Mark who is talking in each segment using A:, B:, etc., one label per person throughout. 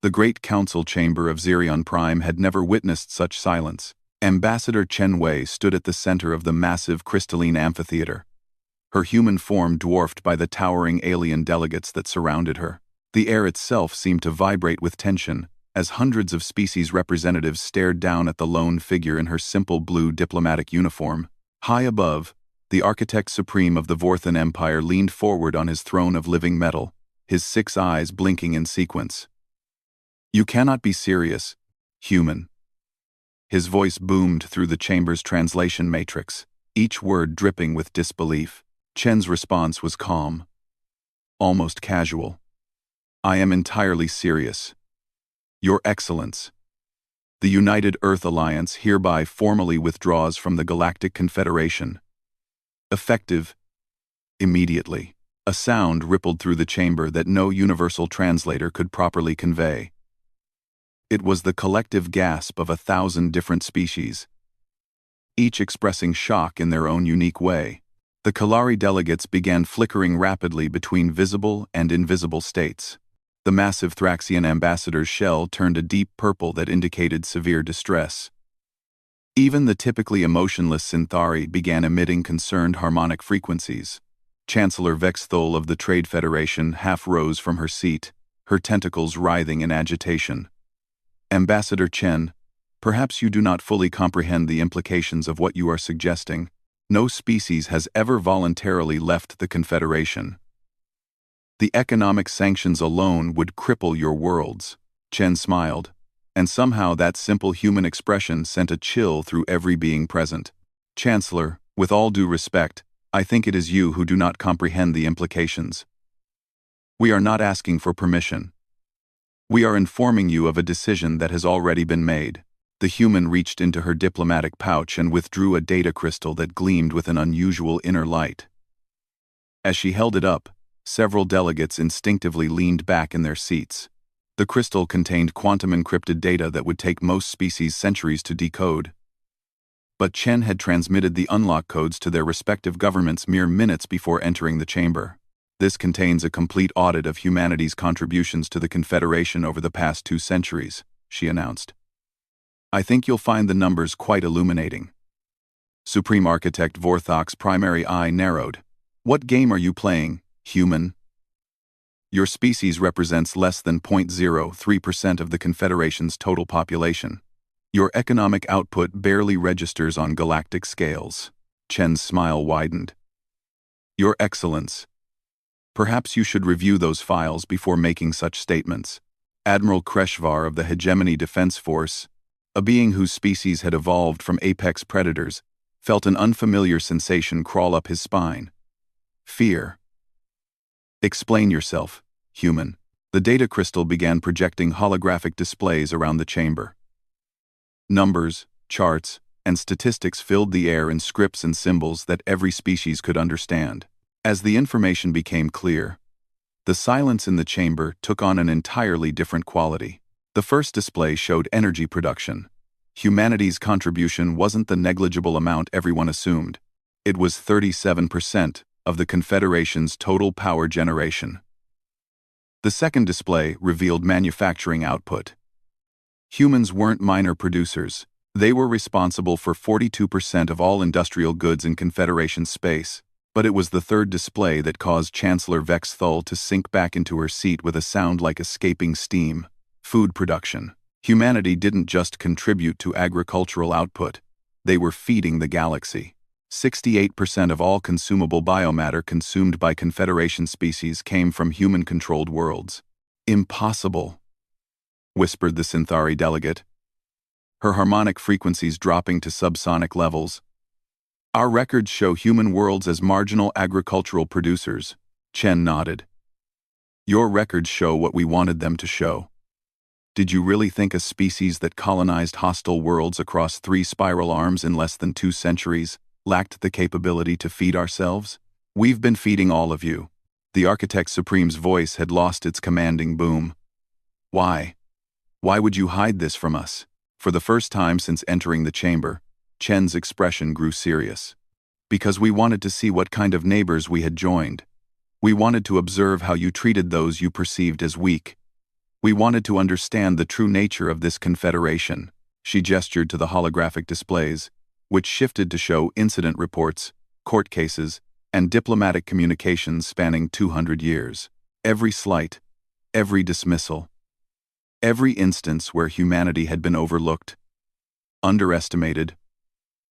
A: The great council chamber of Xerion Prime had never witnessed such silence. Ambassador Chen Wei stood at the center of the massive crystalline amphitheater, her human form dwarfed by the towering alien delegates that surrounded her. The air itself seemed to vibrate with tension, as hundreds of species representatives stared down at the lone figure in her simple blue diplomatic uniform. High above, the Architect Supreme of the Vorthan Empire leaned forward on his throne of living metal, his 6 eyes blinking in sequence. "You cannot be serious, human." His voice boomed through the chamber's translation matrix, each word dripping with disbelief. Chen's response was calm, almost casual. "I am entirely serious. Your Excellence. The United Earth Alliance hereby formally withdraws from the Galactic Confederation. Effective immediately." A sound rippled through the chamber that no universal translator could properly convey. It was the collective gasp of 1,000 different species, each expressing shock in their own unique way. The Kalari delegates began flickering rapidly between visible and invisible states. The massive Thraxian ambassador's shell turned a deep purple that indicated severe distress. Even the typically emotionless Synthari began emitting concerned harmonic frequencies. Chancellor Vexthol of the Trade Federation half rose from her seat, her tentacles writhing in agitation. "Ambassador Chen, perhaps you do not fully comprehend the implications of what you are suggesting. No species has ever voluntarily left the Confederation. The economic sanctions alone would cripple your worlds." Chen smiled, and somehow that simple human expression sent a chill through every being present. "Chancellor, with all due respect, I think it is you who do not comprehend the implications. We are not asking for permission. We are informing you of a decision that has already been made." The human reached into her diplomatic pouch and withdrew a data crystal that gleamed with an unusual inner light. As she held it up, several delegates instinctively leaned back in their seats. The crystal contained quantum-encrypted data that would take most species centuries to decode. But Chen had transmitted the unlock codes to their respective governments mere minutes before entering the chamber. "This contains a complete audit of humanity's contributions to the Confederation over the past 2 centuries, she announced. "I think you'll find the numbers quite illuminating." Supreme Architect Vorthok's primary eye narrowed. "What game are you playing, human? Your species represents less than 0.03% of the Confederation's total population. Your economic output barely registers on galactic scales." Chen's smile widened. "Your Excellence, perhaps you should review those files before making such statements." Admiral Kreshvar of the Hegemony Defense Force, a being whose species had evolved from apex predators, felt an unfamiliar sensation crawl up his spine. Fear. "Explain yourself, human." The data crystal began projecting holographic displays around the chamber. Numbers, charts, and statistics filled the air in scripts and symbols that every species could understand. As the information became clear, the silence in the chamber took on an entirely different quality. The first display showed energy production. Humanity's contribution wasn't the negligible amount everyone assumed. It was 37% of the Confederation's total power generation. The second display revealed manufacturing output. Humans weren't minor producers. They were responsible for 42% of all industrial goods in Confederation space. But it was the third display that caused Chancellor Vexthol to sink back into her seat with a sound like escaping steam. Food production. Humanity didn't just contribute to agricultural output. They were feeding the galaxy. 68% of all consumable biomatter consumed by Confederation species came from human-controlled worlds. "Impossible," whispered the Synthari delegate, her harmonic frequencies dropping to subsonic levels. "Our records show human worlds as marginal agricultural producers." Chen nodded. "Your records show what we wanted them to show. Did you really think a species that colonized hostile worlds across 3 spiral arms in less than 2 centuries lacked the capability to feed ourselves? We've been feeding all of you." The Architect Supreme's voice had lost its commanding boom. "Why? Why would you hide this from us?" For the first time since entering the chamber, Chen's expression grew serious. "Because we wanted to see what kind of neighbors we had joined. We wanted to observe how you treated those you perceived as weak. We wanted to understand the true nature of this confederation. She gestured to the holographic displays, which shifted to show incident reports, court cases, and diplomatic communications spanning 200 years. Every slight, every dismissal, every instance where humanity had been overlooked, underestimated,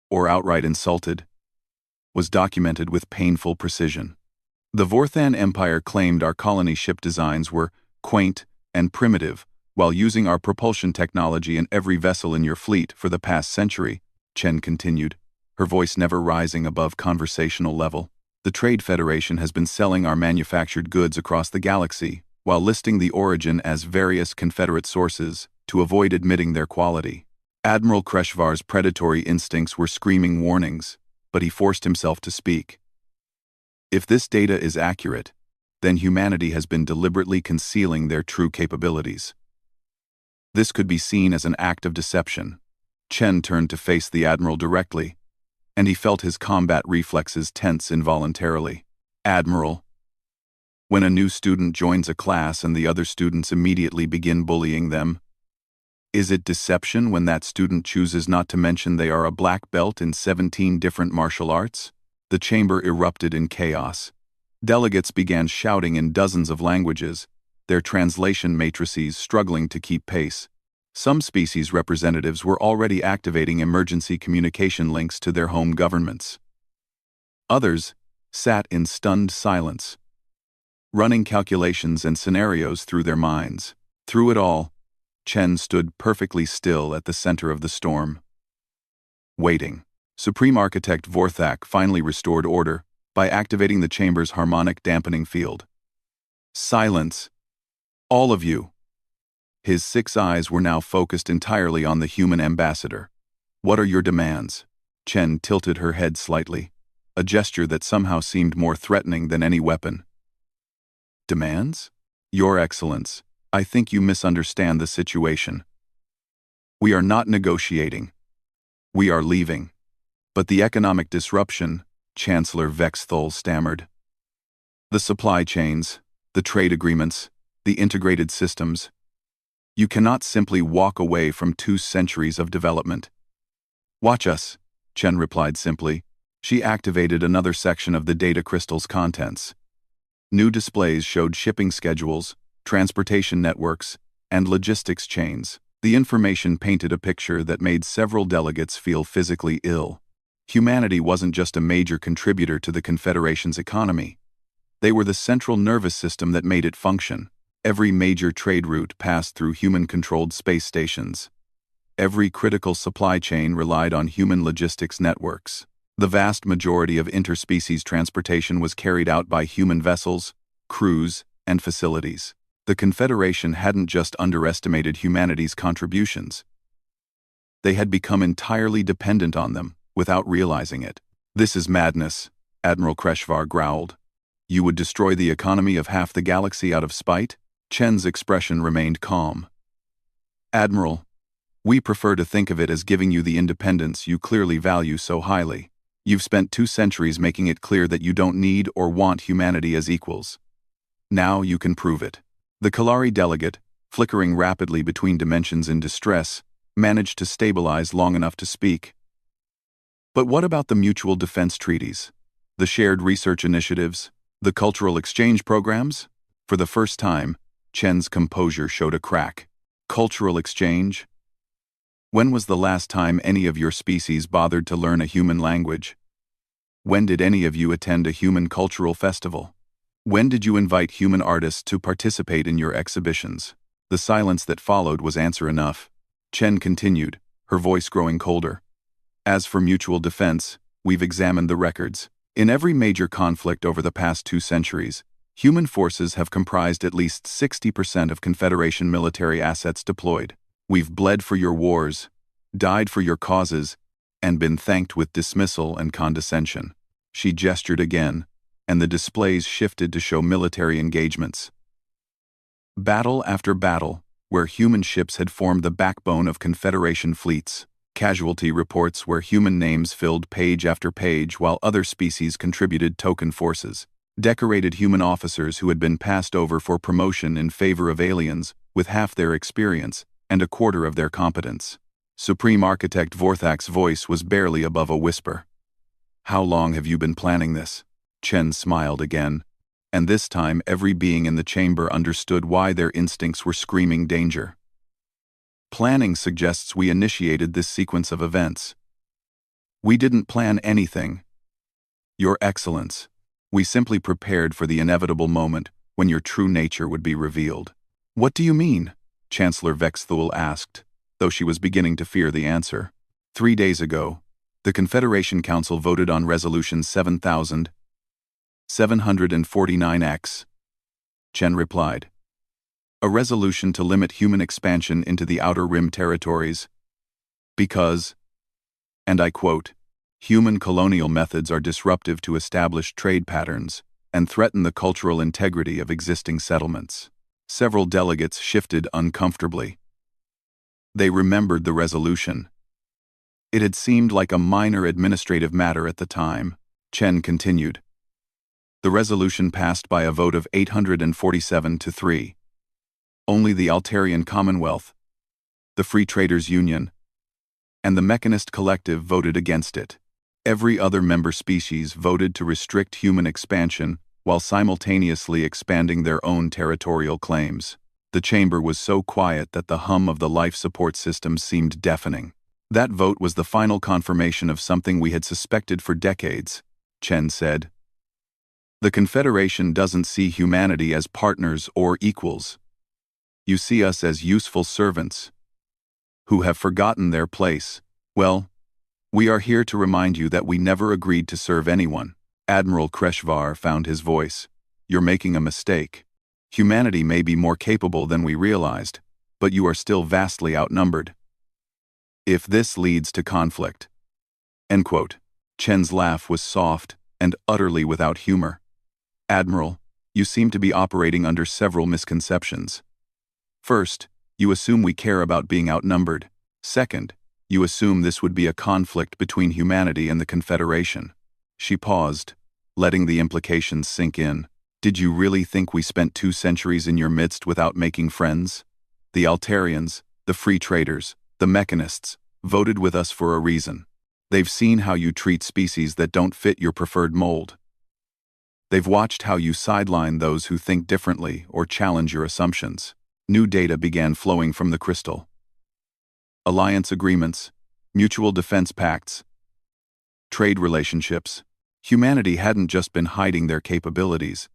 A: or outright insulted, was documented with painful precision. The Vorthan Empire claimed our colony ship designs were quaint and primitive, while using our propulsion technology in every vessel in your fleet for the past century, Chen continued, her voice never rising above conversational level. The Trade Federation has been selling our manufactured goods across the galaxy, while listing the origin as various Confederate sources to avoid admitting their quality. Admiral Kreshvar's predatory instincts were screaming warnings, but he forced himself to speak. If this data is accurate, then humanity has been deliberately concealing their true capabilities. This could be seen as an act of deception. Chen turned to face the Admiral directly, and he felt his combat reflexes tense involuntarily. Admiral, when a new student joins a class and the other students immediately begin bullying them, is it deception when that student chooses not to mention they are a black belt in 17 different martial arts? The chamber erupted in chaos. Delegates began shouting in dozens of languages, their translation matrices struggling to keep pace. Some species representatives were already activating emergency communication links to their home governments. Others sat in stunned silence, running calculations and scenarios through their minds. Through it all, Chen stood perfectly still at the center of the storm, waiting. Supreme Architect Vorthak finally restored order by activating the chamber's harmonic dampening field. Silence, all of you. His 6 eyes were now focused entirely on the human ambassador. What are your demands? Chen tilted her head slightly, a gesture that somehow seemed more threatening than any weapon. Demands? Your Excellence, I think you misunderstand the situation. We are not negotiating. We are leaving. But the economic disruption, Chancellor Vexthol stammered. The supply chains, the trade agreements, the integrated systems. You cannot simply walk away from 2 centuries of development. Watch us, Chen replied simply. She activated another section of the data crystal's contents. New displays showed shipping schedules, transportation networks, and logistics chains. The information painted a picture that made several delegates feel physically ill. Humanity wasn't just a major contributor to the Confederation's economy. They were the central nervous system that made it function. Every major trade route passed through human-controlled space stations. Every critical supply chain relied on human logistics networks. The vast majority of interspecies transportation was carried out by human vessels, crews, and facilities. The Confederation hadn't just underestimated humanity's contributions. They had become entirely dependent on them, without realizing it. This is madness, Admiral Kreshvar growled. You would destroy the economy of half the galaxy out of spite? Chen's expression remained calm. Admiral, we prefer to think of it as giving you the independence you clearly value so highly. You've spent 2 centuries making it clear that you don't need or want humanity as equals. Now you can prove it. The Kalari delegate, flickering rapidly between dimensions in distress, managed to stabilize long enough to speak. But what about the mutual defense treaties? The shared research initiatives? The cultural exchange programs? For the first time, Chen's composure showed a crack. Cultural exchange? When was the last time any of your species bothered to learn a human language? When did any of you attend a human cultural festival? When did you invite human artists to participate in your exhibitions? The silence that followed was answer enough. Chen continued, her voice growing colder. As for mutual defense, we've examined the records. In every major conflict over the past 2 centuries, human forces have comprised at least 60% of Confederation military assets deployed. We've bled for your wars, died for your causes, and been thanked with dismissal and condescension. She gestured again, and the displays shifted to show military engagements. Battle after battle, where human ships had formed the backbone of Confederation fleets. Casualty reports where human names filled page after page while other species contributed token forces. Decorated human officers who had been passed over for promotion in favor of aliens with half their experience and a quarter of their competence. Supreme Architect Vorthak's voice was barely above a whisper. "How long have you been planning this?" Chen smiled again, and this time every being in the chamber understood why their instincts were screaming danger. "Planning suggests we initiated this sequence of events. We didn't plan anything. Your Excellence, we simply prepared for the inevitable moment when your true nature would be revealed." "What do you mean?" Chancellor Vexthul asked, though she was beginning to fear the answer. 3 days ago, the Confederation Council voted on Resolution 7749X. Chen replied. "A resolution to limit human expansion into the Outer Rim territories. Because, and I quote, human colonial methods are disruptive to established trade patterns and threaten the cultural integrity of existing settlements." Several delegates shifted uncomfortably. They remembered the resolution. It had seemed like a minor administrative matter at the time. Chen continued. The resolution passed by a vote of 847 to 3. Only the Altarian Commonwealth, the Free Traders Union, and the Mechanist Collective voted against it. Every other member species voted to restrict human expansion while simultaneously expanding their own territorial claims. The chamber was so quiet that the hum of the life support system seemed deafening. That vote was the final confirmation of something we had suspected for decades, Chen said. The Confederation doesn't see humanity as partners or equals. You see us as useful servants who have forgotten their place. Well, we are here to remind you that we never agreed to serve anyone. Admiral Kreshvar found his voice. You're making a mistake. Humanity may be more capable than we realized, but you are still vastly outnumbered. If this leads to conflict. End quote. Chen's laugh was soft and utterly without humor. Admiral, you seem to be operating under several misconceptions. First, you assume we care about being outnumbered. Second, you assume this would be a conflict between humanity and the Confederation. She paused, letting the implications sink in. Did you really think we spent 2 centuries in your midst without making friends? The Altarians, the Free Traders, the Mechanists, voted with us for a reason. They've seen how you treat species that don't fit your preferred mold. They've watched how you sideline those who think differently or challenge your assumptions. New data began flowing from the crystal. Alliance agreements, mutual defense pacts, trade relationships. Humanity hadn't just been hiding their capabilities.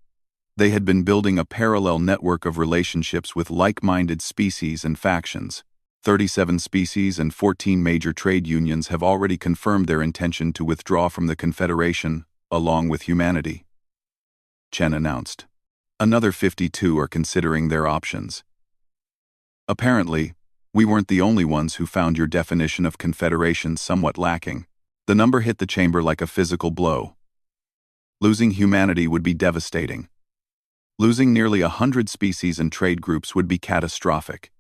A: They had been building a parallel network of relationships with like-minded species and factions. 37 species and 14 major trade unions have already confirmed their intention to withdraw from the Confederation, along with humanity. Chen announced. Another 52 are considering their options. Apparently, we weren't the only ones who found your definition of Confederation somewhat lacking. The number hit the chamber like a physical blow. Losing humanity would be devastating. Losing nearly 100 species and trade groups would be catastrophic.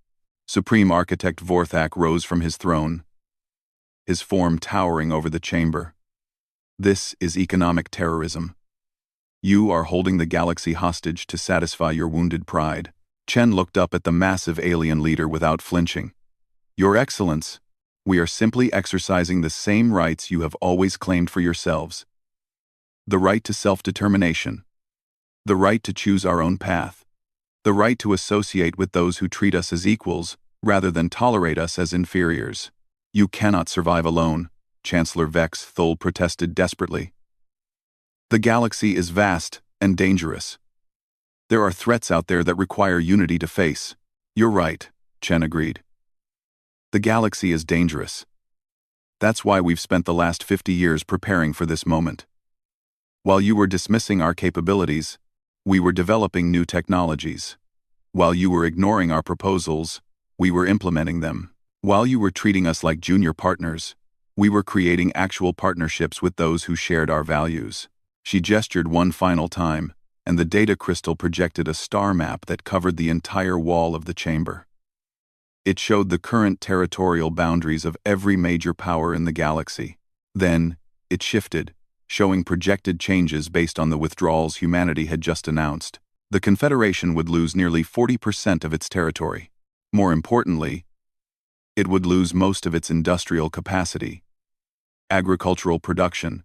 A: Supreme Architect Vorthak rose from his throne, his form towering over the chamber. This is economic terrorism. You are holding the galaxy hostage to satisfy your wounded pride. Chen looked up at the massive alien leader without flinching. Your Excellence, we are simply exercising the same rights you have always claimed for yourselves. The right to self-determination. The right to choose our own path. The right to associate with those who treat us as equals, rather than tolerate us as inferiors. You cannot survive alone, Chancellor Vexthul protested desperately. The galaxy is vast and dangerous. There are threats out there that require unity to face. You're right, Chen agreed. The galaxy is dangerous. That's why we've spent the last 50 years preparing for this moment. While you were dismissing our capabilities, we were developing new technologies. While you were ignoring our proposals, we were implementing them. While you were treating us like junior partners, we were creating actual partnerships with those who shared our values. She gestured one final time, and the data crystal projected a star map that covered the entire wall of the chamber. It showed the current territorial boundaries of every major power in the galaxy. Then, it shifted, showing projected changes based on the withdrawals humanity had just announced. The Confederation would lose nearly 40% of its territory. More importantly, it would lose most of its industrial capacity, agricultural production,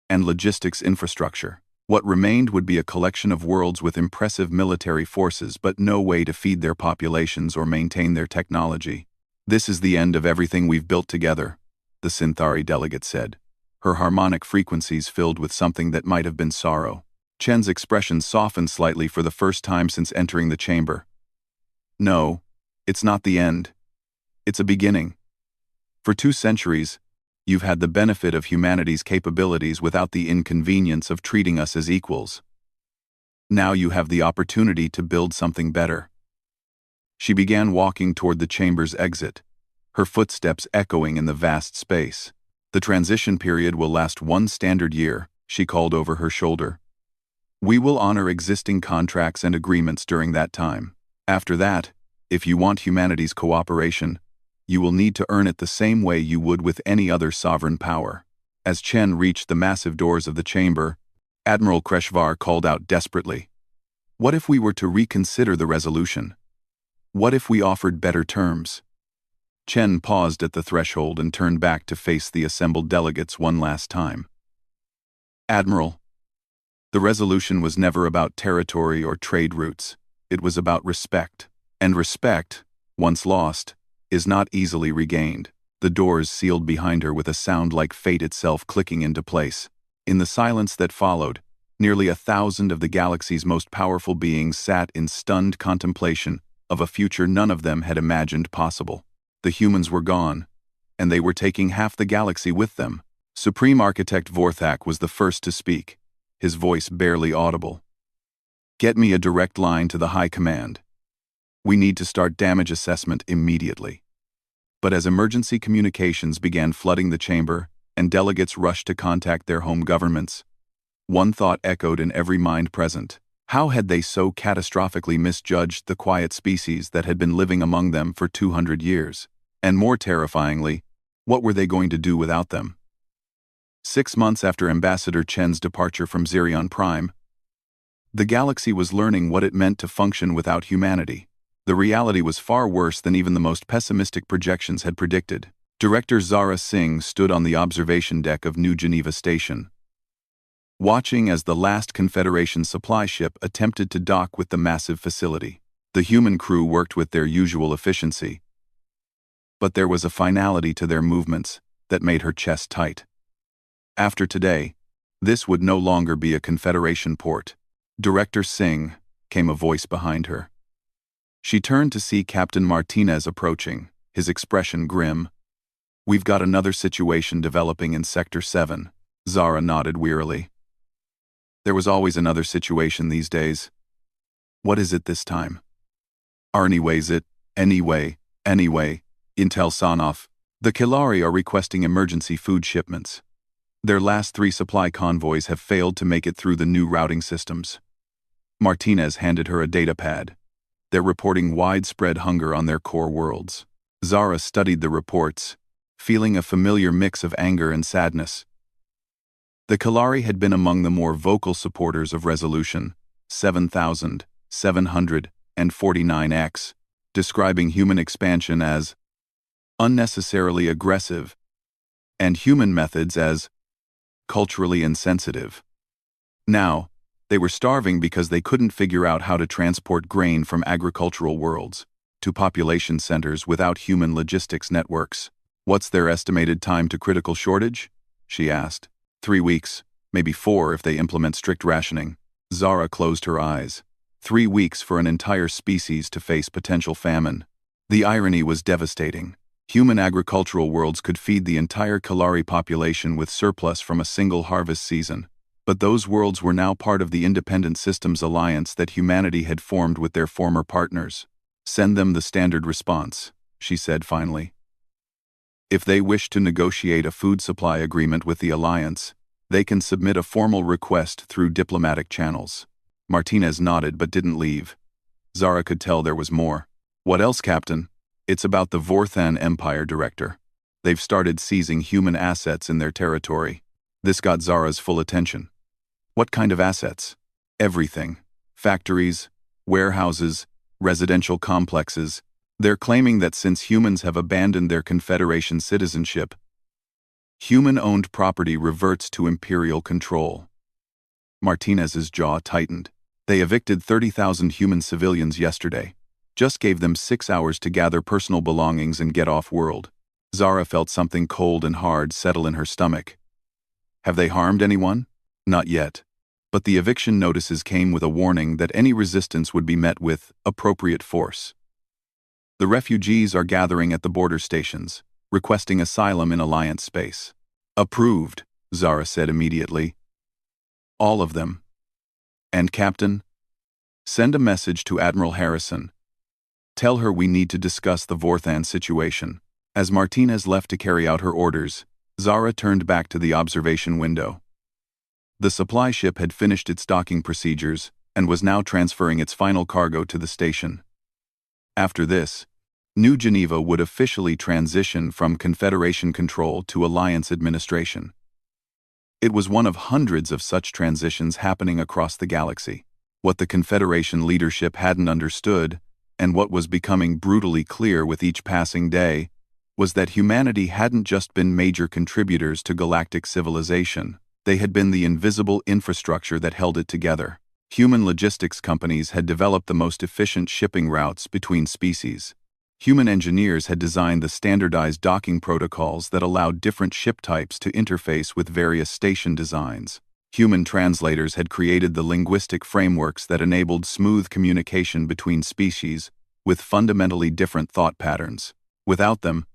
A: and logistics infrastructure. What remained would be a collection of worlds with impressive military forces but no way to feed their populations or maintain their technology. "This is the end of everything we've built together," the Synthari delegate said, her harmonic frequencies filled with something that might have been sorrow. Chen's expression softened slightly for the first time since entering the chamber. "No, it's not the end. It's a beginning. For 2 centuries, you've had the benefit of humanity's capabilities without the inconvenience of treating us as equals. Now you have the opportunity to build something better." She began walking toward the chamber's exit, her footsteps echoing in the vast space. "The transition period will last 1 standard year," she called over her shoulder. "We will honor existing contracts and agreements during that time. After that, if you want humanity's cooperation, you will need to earn it the same way you would with any other sovereign power." As Chen reached the massive doors of the chamber, Admiral Kreshvar called out desperately, "What if we were to reconsider the resolution? What if we offered better terms?" Chen paused at the threshold and turned back to face the assembled delegates one last time. "Admiral, the resolution was never about territory or trade routes. It was about respect. And respect, once lost, is not easily regained." The doors sealed behind her with a sound like fate itself clicking into place. In the silence that followed, nearly 1,000 of the galaxy's most powerful beings sat in stunned contemplation of a future none of them had imagined possible. The humans were gone, and they were taking half the galaxy with them. Supreme Architect Vorthak was the first to speak, his voice barely audible. "Get me a direct line to the High Command. We need to start damage assessment immediately." But as emergency communications began flooding the chamber and delegates rushed to contact their home governments, one thought echoed in every mind present. How had they so catastrophically misjudged the quiet species that had been living among them for 200 years? And more terrifyingly, what were they going to do without them? 6 months after Ambassador Chen's departure from Zirion Prime, the galaxy was learning what it meant to function without humanity. The reality was far worse than even the most pessimistic projections had predicted. Director Zara Singh stood on the observation deck of New Geneva Station, watching as the last Confederation supply ship attempted to dock with the massive facility. The human crew worked with their usual efficiency, but there was a finality to their movements that made her chest tight. After today, this would no longer be a Confederation port. "Director Singh," came a voice behind her. She turned to see Captain Martinez approaching, his expression grim. "We've got another situation developing in Sector 7, Zara nodded wearily. There was always another situation these days. What is it this time? Anyway, Intel Sanoff. The Kilari are requesting emergency food shipments. Their last 3 supply convoys have failed to make it through the new routing systems." Martinez handed her a data pad. "They're reporting widespread hunger on their core worlds." Zara studied the reports, feeling a familiar mix of anger and sadness. The Kalari had been among the more vocal supporters of Resolution 7749X, describing human expansion as unnecessarily aggressive and human methods as culturally insensitive. Now, they were starving because they couldn't figure out how to transport grain from agricultural worlds to population centers without human logistics networks. "What's their estimated time to critical shortage?" she asked. 3 weeks, maybe 4 if they implement strict rationing. Zara closed her eyes. 3 weeks for an entire species to face potential famine. The irony was devastating. Human agricultural worlds could feed the entire Kalari population with surplus from a single harvest season. But those worlds were now part of the Independent Systems Alliance that humanity had formed with their former partners. "Send them the standard response," she said finally. "If they wish to negotiate a food supply agreement with the Alliance, they can submit a formal request through diplomatic channels." Martinez nodded but didn't leave. Zara could tell there was more. "What else, Captain?" "It's about the Vorthan Empire, Director. They've started seizing human assets in their territory. This got Zara's full attention. What kind of assets? Everything. Factories, warehouses, residential complexes. They're claiming that since humans have abandoned their Confederation citizenship, human-owned property reverts to imperial control. Martinez's jaw tightened. They evicted 30,000 human civilians yesterday. Just gave them 6 hours to gather personal belongings and get off-world. Zara felt something cold and hard settle in her stomach. Have they harmed anyone? Not yet. But the eviction notices came with a warning that any resistance would be met with appropriate force. The refugees are gathering at the border stations, requesting asylum in Alliance space. Approved, Zara said immediately. All of them. And Captain? Send a message to Admiral Harrison. Tell her we need to discuss the Vorthan situation. As Martinez left to carry out her orders, Zara turned back to the observation window. The supply ship had finished its docking procedures and was now transferring its final cargo to the station. After this, New Geneva would officially transition from Confederation control to Alliance administration. It was one of hundreds of such transitions happening across the galaxy. What the Confederation leadership hadn't understood, and what was becoming brutally clear with each passing day, was that humanity hadn't just been major contributors to galactic civilization. They had been the invisible infrastructure that held it together. Human logistics companies had developed the most efficient shipping routes between species. Human engineers had designed the standardized docking protocols that allowed different ship types to interface with various station designs. Human translators had created the linguistic frameworks that enabled smooth communication between species with fundamentally different thought patterns. Without them,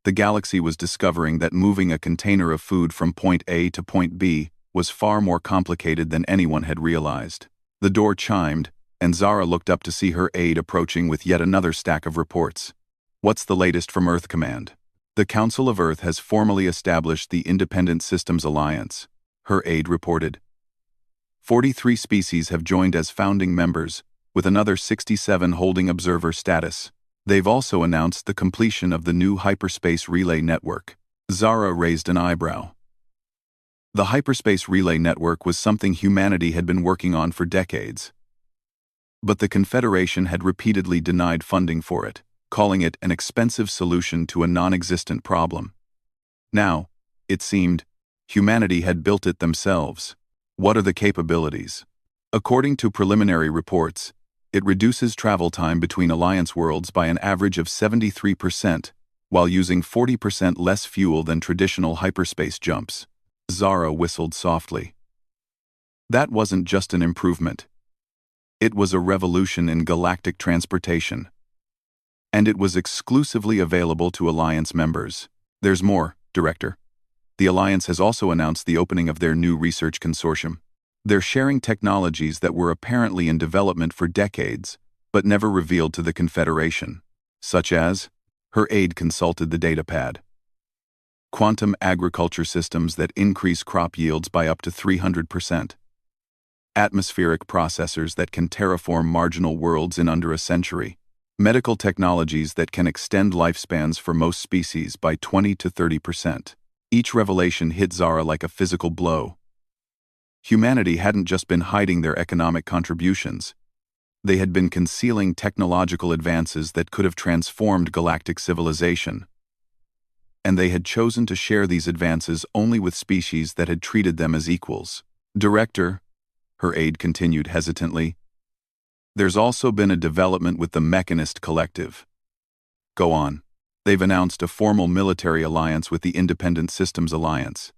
A: the galaxy was discovering that moving a container of food from point A to point B was far more complicated than anyone had realized. The door chimed, and Zara looked up to see her aide approaching with yet another stack of reports. What's the latest from Earth Command? The Council of Earth has formally established the Independent Systems Alliance, her aide reported. 43 species have joined as founding members, with another 67 holding observer status. They've also announced the completion of the new hyperspace relay network. Zara raised an eyebrow. The hyperspace relay network was something humanity had been working on for decades. But the Confederation had repeatedly denied funding for it, calling it an expensive solution to a non-existent problem. Now, it seemed, humanity had built it themselves. What are the capabilities? According to preliminary reports, it reduces travel time between Alliance worlds by an average of 73%, while using 40% less fuel than traditional hyperspace jumps. Zara whistled softly. That wasn't just an improvement. It was a revolution in galactic transportation. And it was exclusively available to Alliance members. There's more, Director. The Alliance has also announced the opening of their new research consortium. They're sharing technologies that were apparently in development for decades, but never revealed to the Confederation. Such as, her aide consulted the datapad. Quantum agriculture systems that increase crop yields by up to 300%. Atmospheric processors that can terraform marginal worlds in under a century. Medical technologies that can extend lifespans for most species by 20 to 30%. Each revelation hit Zara like a physical blow. Humanity hadn't just been hiding their economic contributions. They had been concealing technological advances that could have transformed galactic civilization. And they had chosen to share these advances only with species that had treated them as equals. Director, her aide continued hesitantly, there's also been a development with the Mechanist Collective. Go on. They've announced a formal military alliance with the Independent Systems Alliance.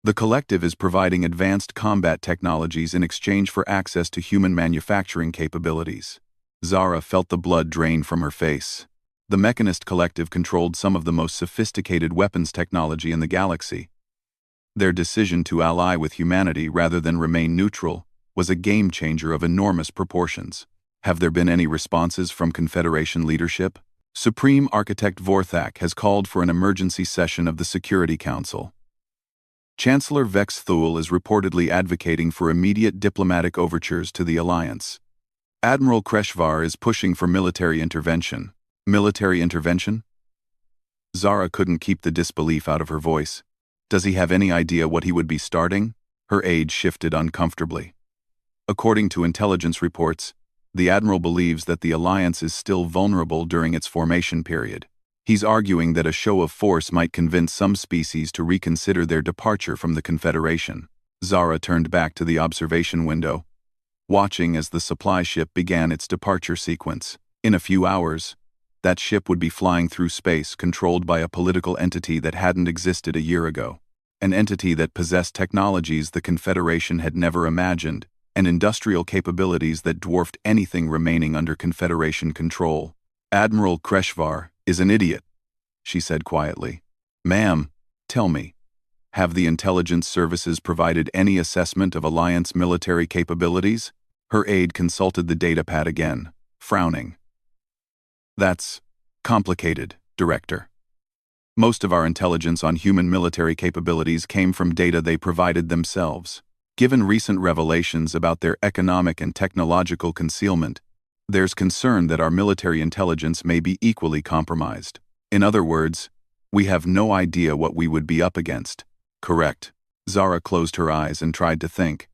A: The collective is providing advanced combat technologies in exchange for access to human manufacturing capabilities. Zara felt the blood drain from her face. The Mechanist Collective controlled some of the most sophisticated weapons technology in the galaxy. Their decision to ally with humanity rather than remain neutral was a game-changer of enormous proportions. Have there been any responses from Confederation leadership? Supreme Architect Vorthak has called for an emergency session of the Security Council. Chancellor Vex Thule is reportedly advocating for immediate diplomatic overtures to the alliance. Admiral Kreshvar is pushing for military intervention. Military intervention? Zara couldn't keep the disbelief out of her voice. Does he have any idea what he would be starting? Her aide shifted uncomfortably. According to intelligence reports, the Admiral believes that the Alliance is still vulnerable during its formation period. He's arguing that a show of force might convince some species to reconsider their departure from the Confederation. Zara turned back to the observation window, watching as the supply ship began its departure sequence. In a few hours, that ship would be flying through space controlled by a political entity that hadn't existed a year ago. An entity that possessed technologies the Confederation had never imagined, and industrial capabilities that dwarfed anything remaining under Confederation control. Admiral Kreshvar is an idiot, she said quietly. Ma'am, tell me, have the intelligence services provided any assessment of Alliance military capabilities? Her aide consulted the datapad again, frowning. That's complicated, Director. Most of our intelligence on human military capabilities came from data they provided themselves. Given recent revelations about their economic and technological concealment, there's concern that our military intelligence may be equally compromised. In other words, we have no idea what we would be up against. Correct. Zara closed her eyes and tried to think.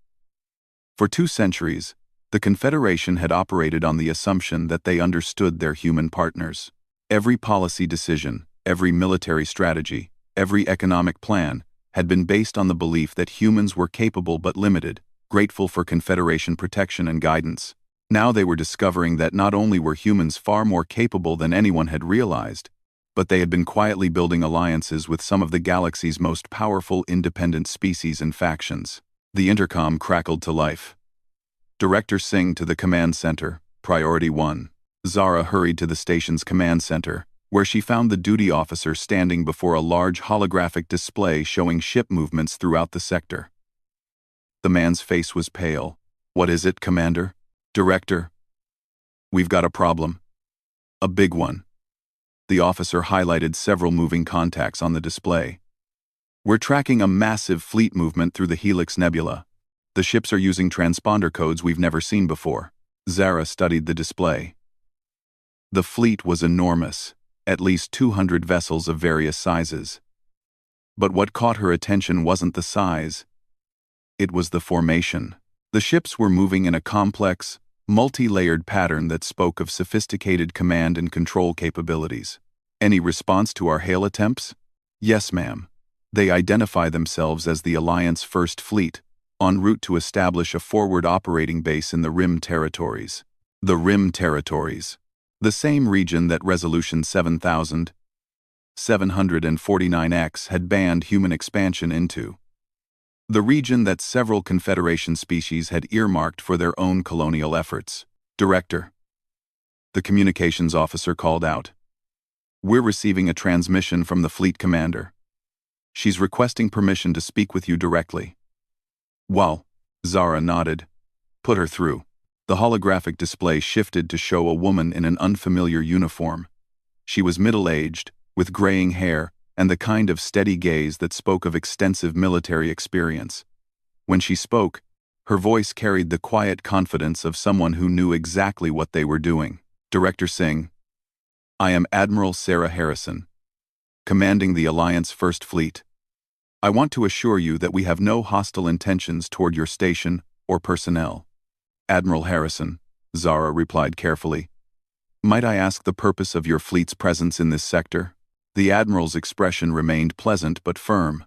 A: For 2 centuries, the Confederation had operated on the assumption that they understood their human partners. Every policy decision, every military strategy, every economic plan had been based on the belief that humans were capable but limited, grateful for Confederation protection and guidance. Now they were discovering that not only were humans far more capable than anyone had realized, but they had been quietly building alliances with some of the galaxy's most powerful independent species and factions. The intercom crackled to life. Director Singh to the command center, Priority 1. Zara hurried to the station's command center, where she found the duty officer standing before a large holographic display showing ship movements throughout the sector. The man's face was pale. What is it, Commander? Director, we've got a problem. A big one. The officer highlighted several moving contacts on the display. We're tracking a massive fleet movement through the Helix Nebula. The ships are using transponder codes we've never seen before. Zara studied the display. The fleet was enormous, at least 200 vessels of various sizes. But what caught her attention wasn't the size. It was the formation. The ships were moving in a complex, multi-layered pattern that spoke of sophisticated command and control capabilities. Any response to our hail attempts? Yes, ma'am. They identify themselves as the Alliance First Fleet, en route to establish a forward operating base in the Rim Territories. The Rim Territories. The same region that Resolution 7749X had banned human expansion into. The region that several Confederation species had earmarked for their own colonial efforts. Director. The communications officer called out. We're receiving a transmission from the fleet commander. She's requesting permission to speak with you directly. Well, Zara nodded. Put her through. The holographic display shifted to show a woman in an unfamiliar uniform. She was middle-aged, with graying hair, and the kind of steady gaze that spoke of extensive military experience. When she spoke, her voice carried the quiet confidence of someone who knew exactly what they were doing. Director Singh, I am Admiral Sarah Harrison, commanding the Alliance First Fleet. I want to assure you that we have no hostile intentions toward your station or personnel. Admiral Harrison, Zara replied carefully. Might I ask the purpose of your fleet's presence in this sector? The Admiral's expression remained pleasant but firm.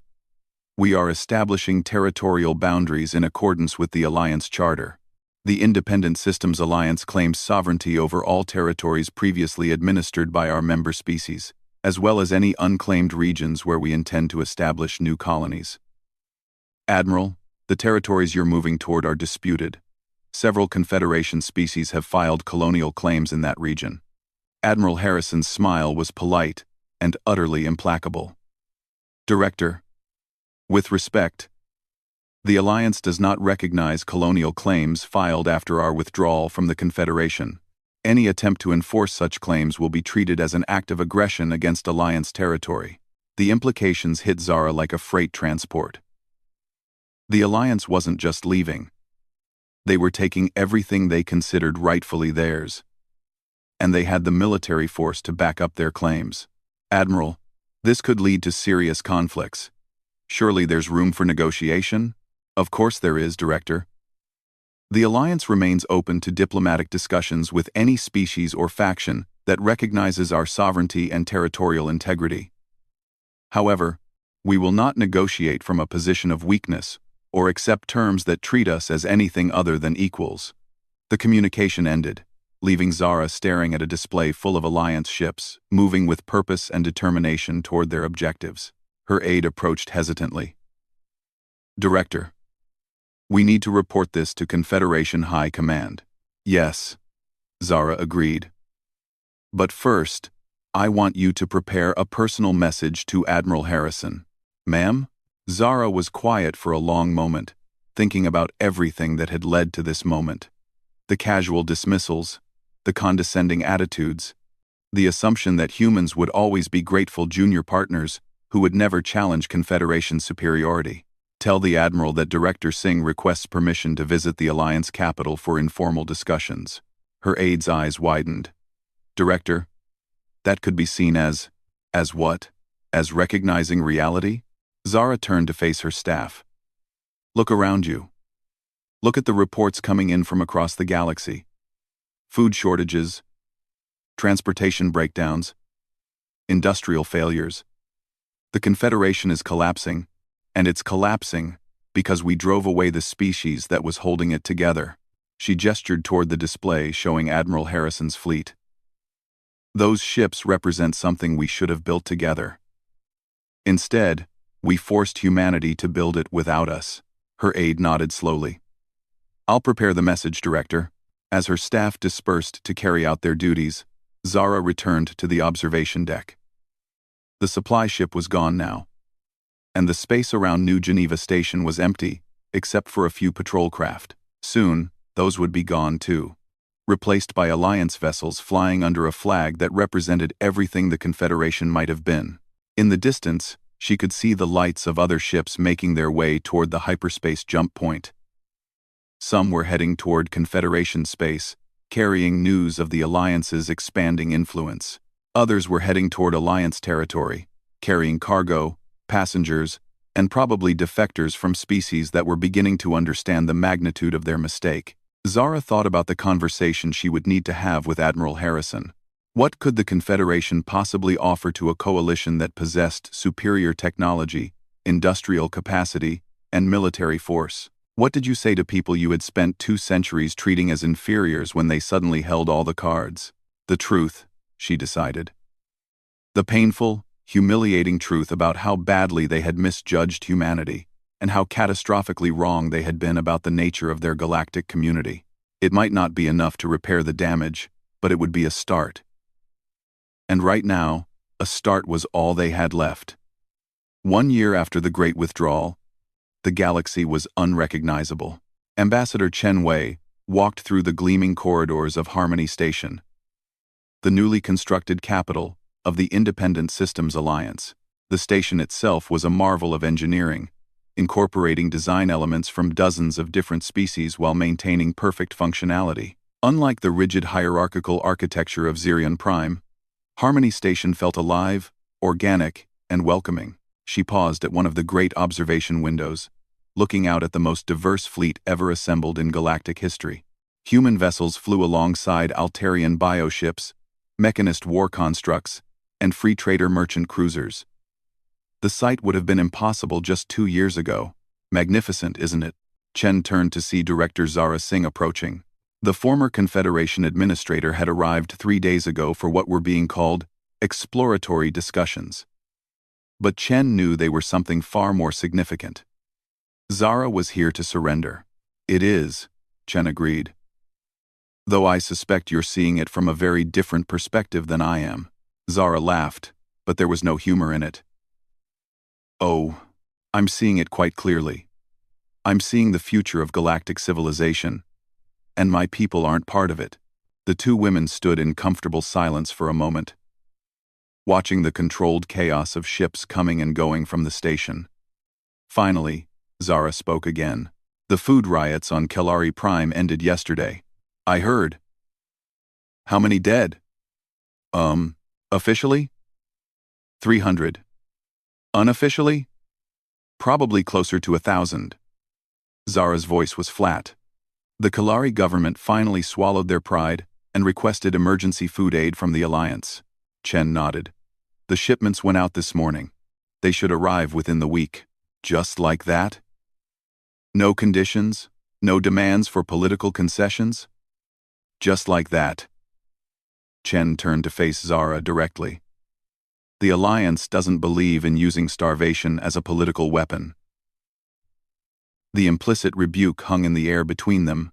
A: We are establishing territorial boundaries in accordance with the Alliance Charter. The Independent Systems Alliance claims sovereignty over all territories previously administered by our member species, as well as any unclaimed regions where we intend to establish new colonies. Admiral, the territories you're moving toward are disputed. Several Confederation species have filed colonial claims in that region. Admiral Harrison's smile was polite and utterly implacable. Director, with respect, the Alliance does not recognize colonial claims filed after our withdrawal from the Confederation. Any attempt to enforce such claims will be treated as an act of aggression against Alliance territory. The implications hit Zara like a freight transport. The Alliance wasn't just leaving. They were taking everything they considered rightfully theirs. And they had the military force to back up their claims. Admiral, this could lead to serious conflicts. Surely there's room for negotiation? Of course there is, Director. The Alliance remains open to diplomatic discussions with any species or faction that recognizes our sovereignty and territorial integrity. However, we will not negotiate from a position of weakness or accept terms that treat us as anything other than equals. The communication ended, leaving Zara staring at a display full of Alliance ships, moving with purpose and determination toward their objectives. Her aide approached hesitantly. Director, we need to report this to Confederation High Command. Yes, Zara agreed. But first, I want you to prepare a personal message to Admiral Harrison. Ma'am? Zara was quiet for a long moment, thinking about everything that had led to this moment. The casual dismissals, the condescending attitudes, the assumption that humans would always be grateful junior partners who would never challenge Confederation superiority. Tell the Admiral that Director Singh requests permission to visit the Alliance capital for informal discussions. Her aide's eyes widened. Director, that could be seen as what? As recognizing reality? Zara turned to face her staff. Look around you. Look at the reports coming in from across the galaxy. Food shortages, transportation breakdowns, industrial failures. The Confederation is collapsing, and it's collapsing because we drove away the species that was holding it together. She gestured toward the display showing Admiral Harrison's fleet. Those ships represent something we should have built together. Instead, we forced humanity to build it without us. Her aide nodded slowly. I'll prepare the message, Director. As her staff dispersed to carry out their duties, Zara returned to the observation deck. The supply ship was gone now, and the space around New Geneva Station was empty, except for a few patrol craft. Soon, those would be gone too, replaced by Alliance vessels flying under a flag that represented everything the Confederation might have been. In the distance, she could see the lights of other ships making their way toward the hyperspace jump point. Some were heading toward Confederation space, carrying news of the Alliance's expanding influence. Others were heading toward Alliance territory, carrying cargo, passengers, and probably defectors from species that were beginning to understand the magnitude of their mistake. Zara thought about the conversation she would need to have with Admiral Harrison. What could the Confederation possibly offer to a coalition that possessed superior technology, industrial capacity, and military force? What did you say to people you had spent 2 centuries treating as inferiors when they suddenly held all the cards? The truth, she decided. The painful, humiliating truth about how badly they had misjudged humanity, and how catastrophically wrong they had been about the nature of their galactic community. It might not be enough to repair the damage, but it would be a start. And right now, a start was all they had left. 1 year after the Great Withdrawal, the galaxy was unrecognizable. Ambassador Chen Wei walked through the gleaming corridors of Harmony Station, the newly constructed capital of the Independent Systems Alliance. The station itself was a marvel of engineering, incorporating design elements from dozens of different species while maintaining perfect functionality. Unlike the rigid hierarchical architecture of Zirion Prime, Harmony Station felt alive, organic, and welcoming. She paused at one of the great observation windows, looking out at the most diverse fleet ever assembled in galactic history. Human vessels flew alongside Altarian bioships, mechanist war constructs, and free trader merchant cruisers. The sight would have been impossible just 2 years ago. Magnificent, isn't it? Chen turned to see Director Zara Singh approaching. The former Confederation administrator had arrived 3 days ago for what were being called exploratory discussions. But Chen knew they were something far more significant. Zara was here to surrender. It is, Chen agreed. Though I suspect you're seeing it from a very different perspective than I am. Zara laughed, but there was no humor in it. Oh, I'm seeing it quite clearly. I'm seeing the future of galactic civilization, and my people aren't part of it. The 2 women stood in comfortable silence for a moment, watching the controlled chaos of ships coming and going from the station. Finally, Zara spoke again. The food riots on Kelari Prime ended yesterday. I heard. How many dead? Officially? 300. Unofficially? Probably closer to 1,000. Zara's voice was flat. The Kalari government finally swallowed their pride and requested emergency food aid from the Alliance. Chen nodded. The shipments went out this morning. They should arrive within the week. Just like that? No conditions? No demands for political concessions? Just like that. Chen turned to face Zara directly. The Alliance doesn't believe in using starvation as a political weapon. The implicit rebuke hung in the air between them.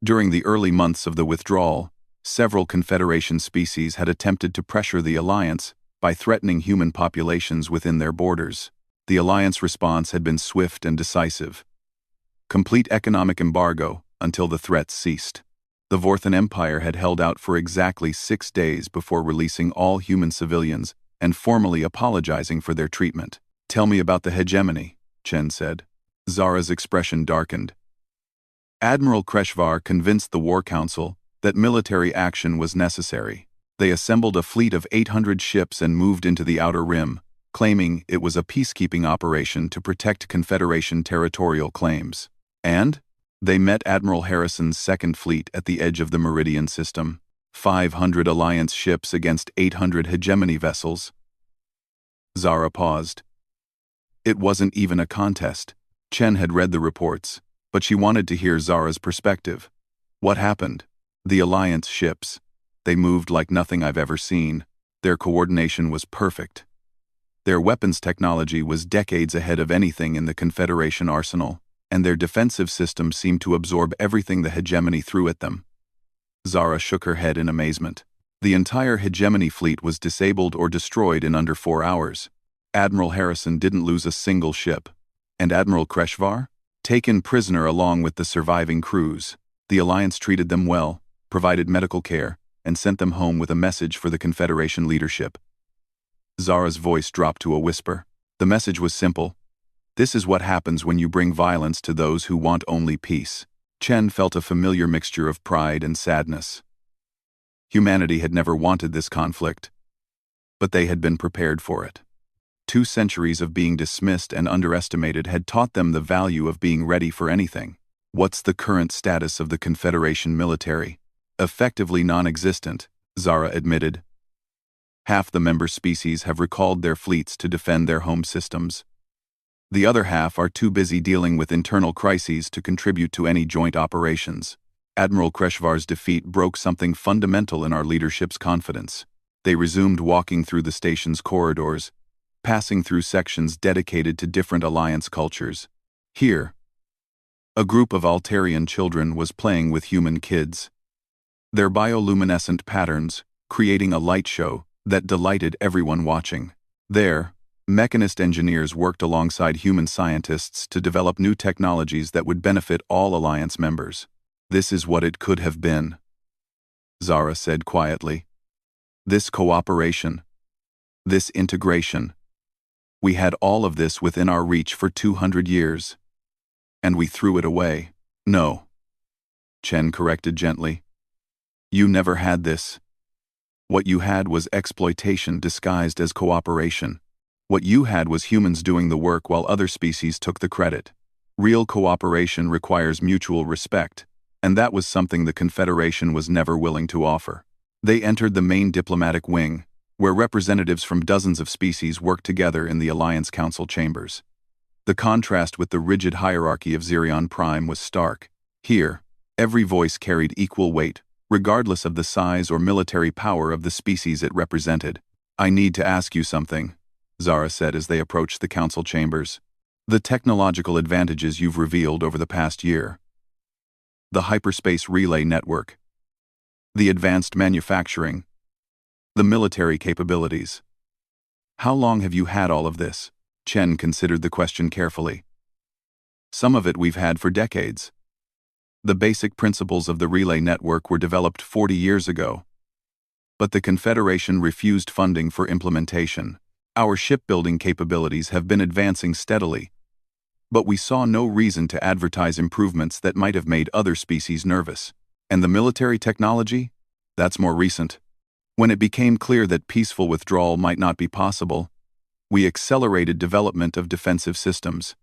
A: During the early months of the withdrawal, several Confederation species had attempted to pressure the Alliance by threatening human populations within their borders. The Alliance response had been swift and decisive. Complete economic embargo until the threats ceased. The Vorthan Empire had held out for exactly 6 days before releasing all human civilians and formally apologizing for their treatment. "Tell me about the hegemony," Chen said. Zara's expression darkened. Admiral Kreshvar convinced the War Council that military action was necessary. They assembled a fleet of 800 ships and moved into the Outer Rim, claiming it was a peacekeeping operation to protect Confederation territorial claims. And they met Admiral Harrison's Second Fleet at the edge of the Meridian system. 500 Alliance ships against 800 hegemony vessels. Zara paused. It wasn't even a contest. Chen had read the reports, but she wanted to hear Zara's perspective. What happened? The Alliance ships. They moved like nothing I've ever seen. Their coordination was perfect. Their weapons technology was decades ahead of anything in the Confederation arsenal, and their defensive system seemed to absorb everything the hegemony threw at them. Zara shook her head in amazement. The entire hegemony fleet was disabled or destroyed in under 4 hours. Admiral Harrison didn't lose a single ship. And Admiral Kreshvar? Taken prisoner along with the surviving crews. The Alliance treated them well, provided medical care, and sent them home with a message for the Confederation leadership. Zara's voice dropped to a whisper. The message was simple. This is what happens when you bring violence to those who want only peace. Chen felt a familiar mixture of pride and sadness. Humanity had never wanted this conflict, but they had been prepared for it. 2 centuries of being dismissed and underestimated had taught them the value of being ready for anything. What's the current status of the Confederation military? Effectively non-existent, Zara admitted. Half the member species have recalled their fleets to defend their home systems. The other half are too busy dealing with internal crises to contribute to any joint operations. Admiral Kreshvar's defeat broke something fundamental in our leadership's confidence. They resumed walking through the station's corridors, passing through sections dedicated to different Alliance cultures. Here, a group of Altarian children was playing with human kids. Their bioluminescent patterns, creating a light show that delighted everyone watching. There, mechanist engineers worked alongside human scientists to develop new technologies that would benefit all Alliance members. This is what it could have been, Zara said quietly. This cooperation, this integration. We had all of this within our reach for 200 years. And we threw it away. No. Chen corrected gently. You never had this. What you had was exploitation disguised as cooperation. What you had was humans doing the work while other species took the credit. Real cooperation requires mutual respect, and that was something the Confederation was never willing to offer. They entered the main diplomatic wing, where representatives from dozens of species worked together in the Alliance Council chambers. The contrast with the rigid hierarchy of Zirion Prime was stark. Here, every voice carried equal weight, regardless of the size or military power of the species it represented. I need to ask you something, Zara said as they approached the council chambers. The technological advantages you've revealed over the past year. The hyperspace relay network. The advanced manufacturing. The military capabilities. How long have you had all of this? Chen considered the question carefully. Some of it we've had for decades. The basic principles of the relay network were developed 40 years ago. But the Confederation refused funding for implementation. Our shipbuilding capabilities have been advancing steadily, but we saw no reason to advertise improvements that might have made other species nervous. And the military technology? That's more recent. When it became clear that peaceful withdrawal might not be possible, We accelerated development of defensive systems.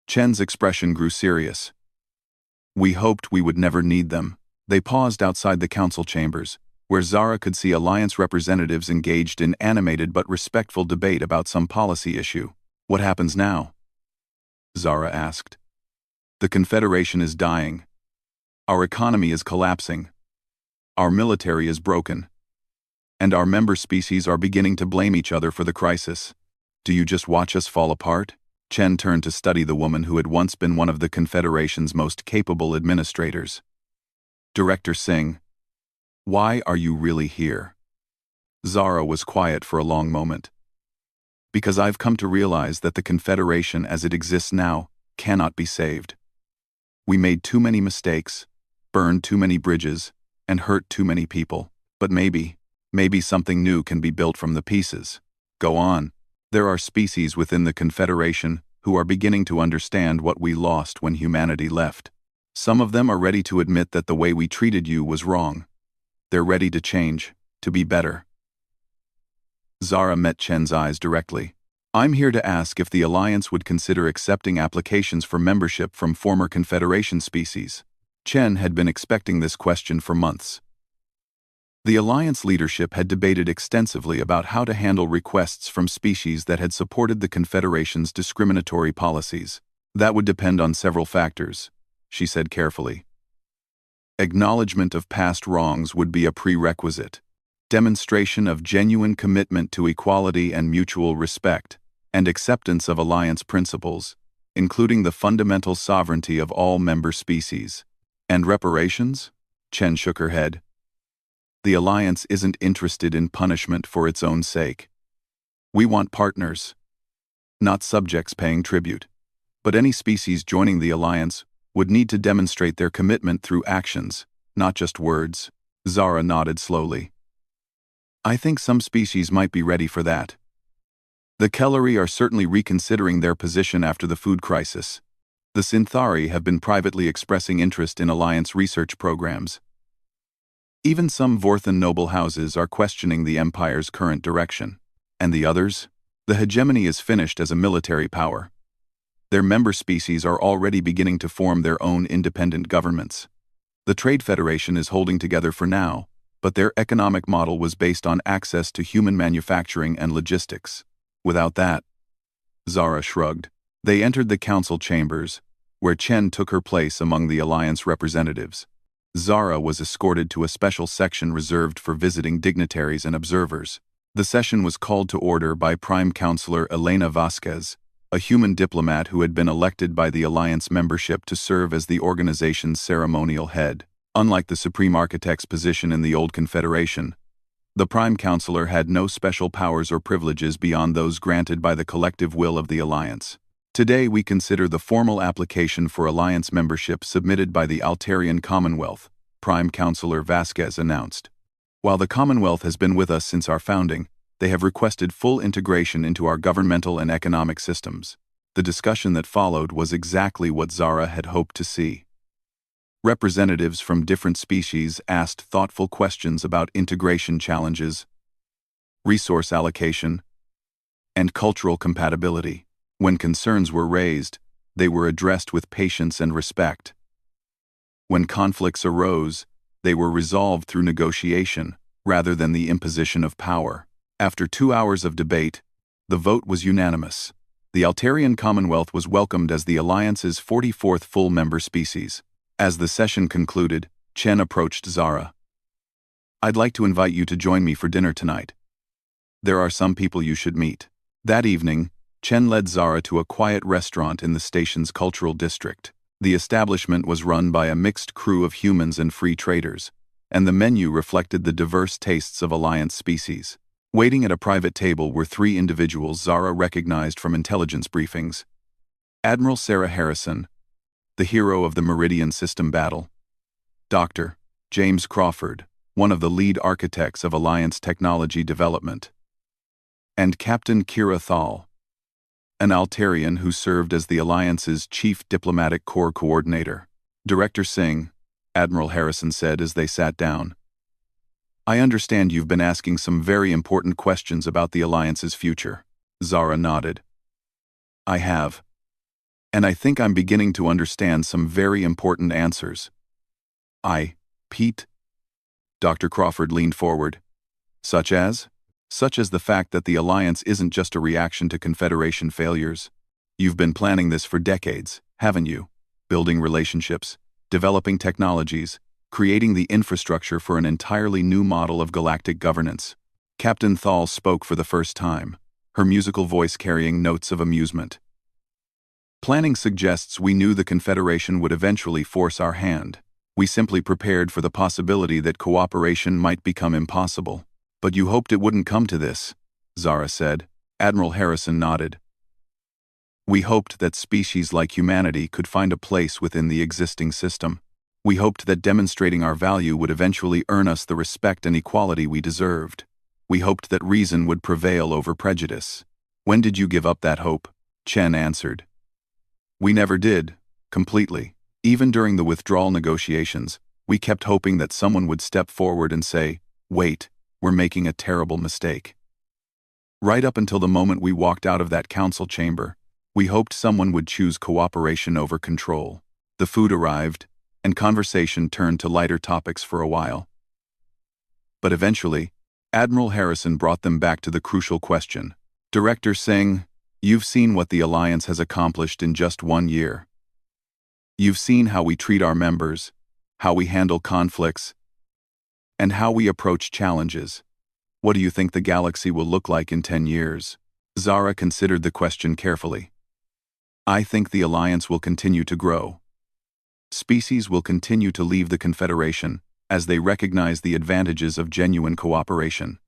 A: Chen's expression grew serious. We hoped we would never need them. They paused outside the council chambers, where Zara could see Alliance representatives engaged in animated but respectful debate about some policy issue. What happens now? Zara asked. The Confederation is dying. Our economy is collapsing. Our military is broken. And our member species are beginning to blame each other for the crisis. Do you just watch us fall apart? Chen turned to study the woman who had once been one of the Confederation's most capable administrators. Director Singh, why are you really here? Zara was quiet for a long moment. Because I've come to realize that the Confederation as it exists now cannot be saved. We made too many mistakes, burned too many bridges, and hurt too many people. But maybe something new can be built from the pieces. Go on. There are species within the Confederation who are beginning to understand what we lost when humanity left. Some of them are ready to admit that the way we treated you was wrong. They're ready to change, to be better. Zara met Chen's eyes directly. I'm here to ask if the Alliance would consider accepting applications for membership from former Confederation species. Chen had been expecting this question for months. The Alliance leadership had debated extensively about how to handle requests from species that had supported the Confederation's discriminatory policies. That would depend on several factors, she said carefully. Acknowledgement of past wrongs would be a prerequisite. Demonstration of genuine commitment to equality and mutual respect, and acceptance of Alliance principles, including the fundamental sovereignty of all member species. And reparations? Chen shook her head. The Alliance isn't interested in punishment for its own sake. We want partners, not subjects paying tribute. But any species joining the Alliance would need to demonstrate their commitment through actions, not just words. Zara nodded slowly. I think some species might be ready for that. The Kellari are certainly reconsidering their position after the food crisis. The Synthari have been privately expressing interest in Alliance research programs. Even some Vorthan noble houses are questioning the Empire's current direction. And the others? The hegemony is finished as a military power. Their member species are already beginning to form their own independent governments. The Trade Federation is holding together for now, but their economic model was based on access to human manufacturing and logistics. Without that, Zara shrugged. They entered the council chambers, where Chen took her place among the Alliance representatives. Zara was escorted to a special section reserved for visiting dignitaries and observers. The session was called to order by Prime Counselor Elena Vasquez, a human diplomat who had been elected by the Alliance membership to serve as the organization's ceremonial head. Unlike the Supreme Architect's position in the old Confederation, the Prime Counselor had no special powers or privileges beyond those granted by the collective will of the Alliance. Today we consider the formal application for Alliance membership submitted by the Altarian Commonwealth, Prime Counselor Vasquez announced. While the Commonwealth has been with us since our founding, they have requested full integration into our governmental and economic systems. The discussion that followed was exactly what Zara had hoped to see. Representatives from different species asked thoughtful questions about integration challenges, resource allocation, and cultural compatibility. When concerns were raised, they were addressed with patience and respect. When conflicts arose, they were resolved through negotiation, rather than the imposition of power. After 2 hours of debate, the vote was unanimous. The Altarian Commonwealth was welcomed as the Alliance's 44th full member species. As the session concluded, Chen approached Zara. I'd like to invite you to join me for dinner tonight. There are some people you should meet. That evening, Chen led Zara to a quiet restaurant in the station's cultural district. The establishment was run by a mixed crew of humans and free traders, and the menu reflected the diverse tastes of Alliance species. Waiting at a private table were 3 individuals Zara recognized from intelligence briefings. Admiral Sarah Harrison, the hero of the Meridian System battle. Dr. James Crawford, one of the lead architects of Alliance technology development. And Captain Kira Thal, an Altarian who served as the Alliance's Chief Diplomatic Corps Coordinator. Director Singh, Admiral Harrison said as they sat down. I understand you've been asking some very important questions about the Alliance's future. Zara nodded. I have. And I think I'm beginning to understand some very important answers. Pete? Dr. Crawford leaned forward. Such as? Such as the fact that the Alliance isn't just a reaction to Confederation failures. You've been planning this for decades, haven't you? Building relationships, developing technologies, creating the infrastructure for an entirely new model of galactic governance. Captain Thal spoke for the first time, her musical voice carrying notes of amusement. Planning suggests we knew the Confederation would eventually force our hand. We simply prepared for the possibility that cooperation might become impossible. But you hoped it wouldn't come to this, Zara said. Admiral Harrison nodded. We hoped that species like humanity could find a place within the existing system. We hoped that demonstrating our value would eventually earn us the respect and equality we deserved. We hoped that reason would prevail over prejudice. When did you give up that hope? Chen answered. We never did, completely. Even during the withdrawal negotiations, we kept hoping that someone would step forward and say, wait, we're making a terrible mistake. Right up until the moment we walked out of that council chamber, we hoped someone would choose cooperation over control. The food arrived, and conversation turned to lighter topics for a while. But eventually, Admiral Harrison brought them back to the crucial question. Director Singh, you've seen what the Alliance has accomplished in just 1 year. You've seen how we treat our members, how we handle conflicts, and how we approach challenges. What do you think the galaxy will look like in 10 years? Zara considered the question carefully. I think the Alliance will continue to grow. Species will continue to leave the Confederation as they recognize the advantages of genuine cooperation.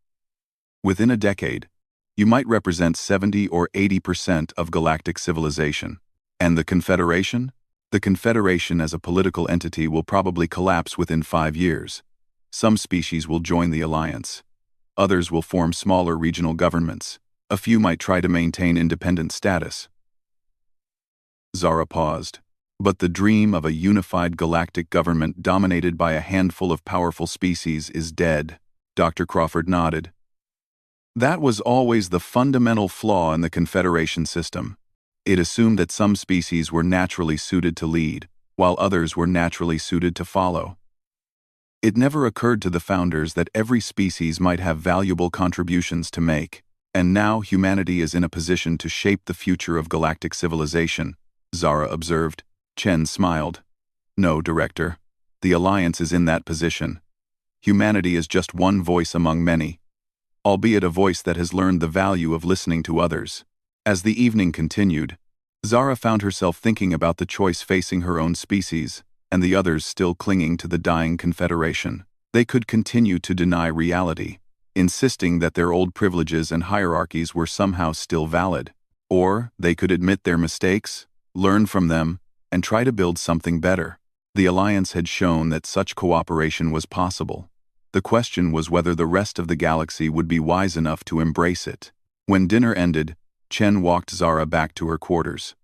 A: Within a decade, you might represent 70 or 80% of galactic civilization. And the Confederation? The Confederation as a political entity will probably collapse within 5 years. Some species will join the Alliance. Others will form smaller regional governments. A few might try to maintain independent status. Zara paused. But the dream of a unified galactic government dominated by a handful of powerful species is dead. Dr. Crawford nodded. That was always the fundamental flaw in the Confederation system. It assumed that some species were naturally suited to lead, while others were naturally suited to follow. It never occurred to the founders that every species might have valuable contributions to make, and now humanity is in a position to shape the future of galactic civilization, Zara observed. Chen smiled. No, Director. The Alliance is in that position. Humanity is just one voice among many, albeit a voice that has learned the value of listening to others. As the evening continued, Zara found herself thinking about the choice facing her own species, and the others still clinging to the dying Confederation. They could continue to deny reality, insisting that their old privileges and hierarchies were somehow still valid. Or they could admit their mistakes, learn from them, and try to build something better. The Alliance had shown that such cooperation was possible. The question was whether the rest of the galaxy would be wise enough to embrace it. When dinner ended, Chen walked Zara back to her quarters.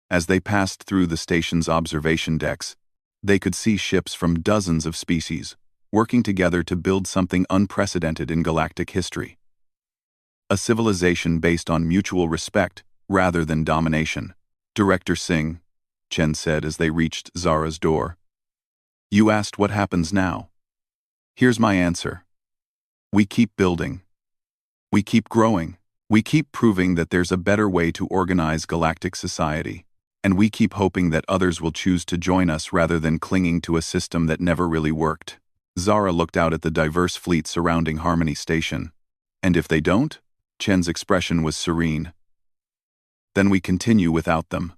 A: As they passed through the station's observation decks, they could see ships from dozens of species, working together to build something unprecedented in galactic history. A civilization based on mutual respect rather than domination. Director Singh, Chen said as they reached Zara's door. You asked what happens now. Here's my answer. We keep building. We keep growing. We keep proving that there's a better way to organize galactic society. And we keep hoping that others will choose to join us rather than clinging to a system that never really worked. Zara looked out at the diverse fleet surrounding Harmony Station. And if they don't? Chen's expression was serene. Then we continue without them.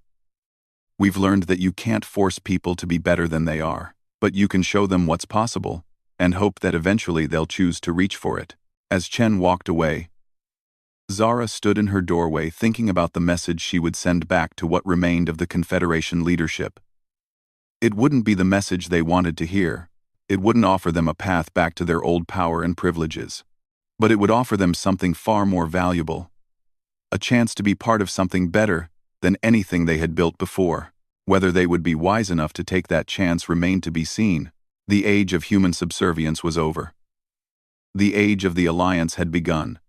A: We've learned that you can't force people to be better than they are, but you can show them what's possible, and hope that eventually they'll choose to reach for it. As Chen walked away, Zara stood in her doorway thinking about the message she would send back to what remained of the Confederation leadership. It wouldn't be the message they wanted to hear. It wouldn't offer them a path back to their old power and privileges. But it would offer them something far more valuable. A chance to be part of something better than anything they had built before. Whether they would be wise enough to take that chance remained to be seen. The age of human subservience was over. The age of the Alliance had begun.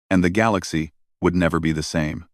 A: And the galaxy, would never be the same.